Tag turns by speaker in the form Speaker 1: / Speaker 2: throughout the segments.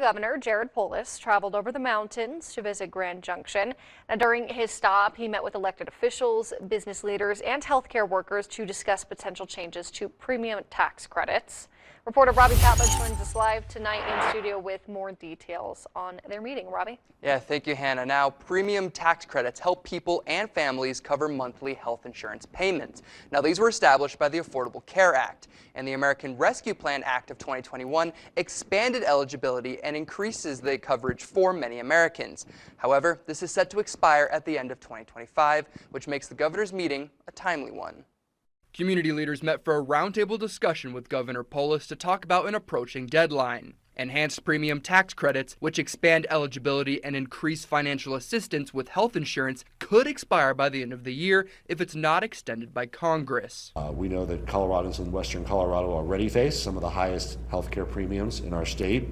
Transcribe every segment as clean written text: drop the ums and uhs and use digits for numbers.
Speaker 1: Governor Polis traveled over the mountains to visit Grand Junction. And during his stop, he met with elected officials, business leaders, and healthcare workers to discuss potential changes to premium tax credits. Reporter Robbie Patla joins us live tonight in studio with more details on their meeting. Robbie?
Speaker 2: Yeah, thank you, Hannah. Now, premium tax credits help people and families cover monthly health insurance payments. Now, these were established by the Affordable Care Act, and the American Rescue Plan Act of 2021 expanded eligibility and increases the coverage for many Americans. However, this is set to expire at the end of 2025, which makes the governor's meeting a timely one. Community leaders met for a roundtable discussion with Governor Polis to talk about an approaching deadline. Enhanced premium tax credits, which expand eligibility and increase financial assistance with health insurance, could expire by the end of the year if it's not extended by Congress.
Speaker 3: We know that Coloradans in western Colorado already face some of the highest health care premiums in our state.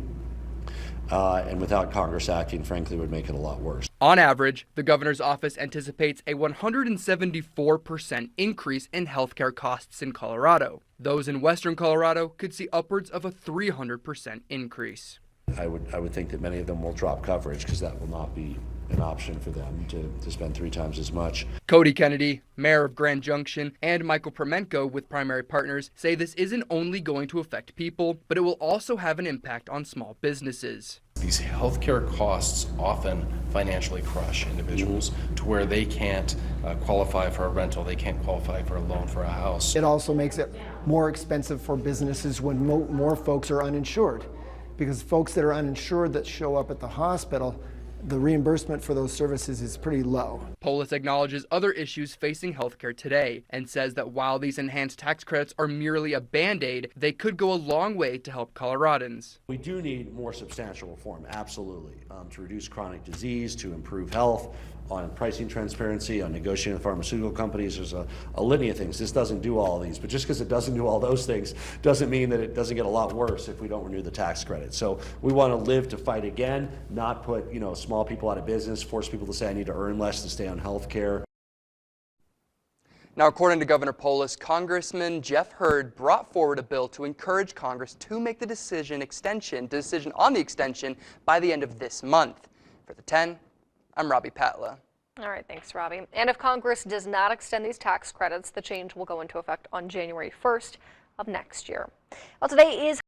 Speaker 3: And without Congress acting, frankly, would make it a lot worse.
Speaker 2: On average, the governor's office anticipates a 174% increase in healthcare costs in Colorado. Those in western Colorado could see upwards of a 300% increase.
Speaker 3: I would think that many of them will drop coverage because that will not be an option for them to spend 3 times as much.
Speaker 2: Cody Kennedy, mayor of Grand Junction, and Michael Premenko with Primary Partners say this isn't only going to affect people, but it will also have an impact on small businesses.
Speaker 4: These healthcare costs often financially crush individuals to where they can't qualify for a rental, they can't qualify for a loan for a house.
Speaker 5: It also makes it more expensive for businesses when more folks are uninsured, because folks that are uninsured that show up at the hospital, the reimbursement for those services is pretty low.
Speaker 2: Polis acknowledges other issues facing healthcare today and says that while these enhanced tax credits are merely a Band-Aid, they could go a long way to help Coloradans.
Speaker 3: We do need more substantial reform, absolutely, to reduce chronic disease, to improve health, on pricing transparency, on negotiating with pharmaceutical companies. There's a litany of things. This doesn't do all of these, but just because it doesn't do all those things doesn't mean that it doesn't get a lot worse if we don't renew the tax credit. So we want to live to fight again, not put small people out of business, force people to say I need to earn less to stay on health care.
Speaker 2: Now, according to Governor Polis, Congressman Jeff Hurd brought forward a bill to encourage Congress to make the decision on the extension by the end of this month. For the 10, I'm Robbie Patla.
Speaker 1: All right, thanks, Robbie. And if Congress does not extend these tax credits, the change will go into effect on January 1st of next year. Well, today is